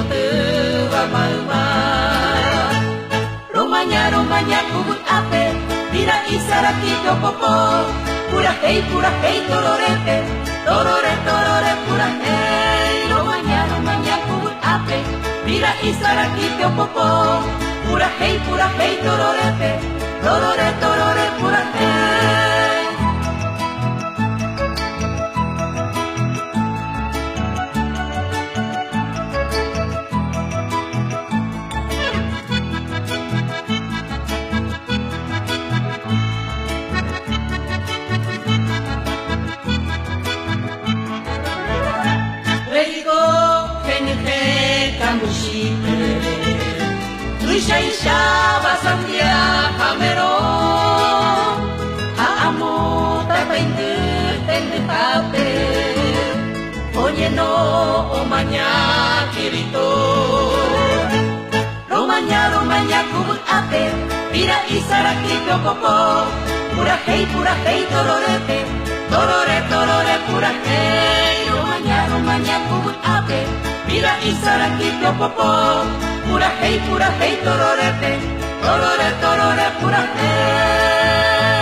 tua mauma. Romanya kubut ape, tira isara kito popo. Pura hei tororete, torore pura hei. Romanya kubut ape, tira isara kito popo. Pura hei tororete, torore pura hei. Isha basandia kamero haamu tapaindu tendu tape onye no omanya kirito Romanya kubut ape pira isara kito popo pura hei tororete torore pura hei Romanya kubut ape pira isara kito popo pura hei tororete torore pura hei.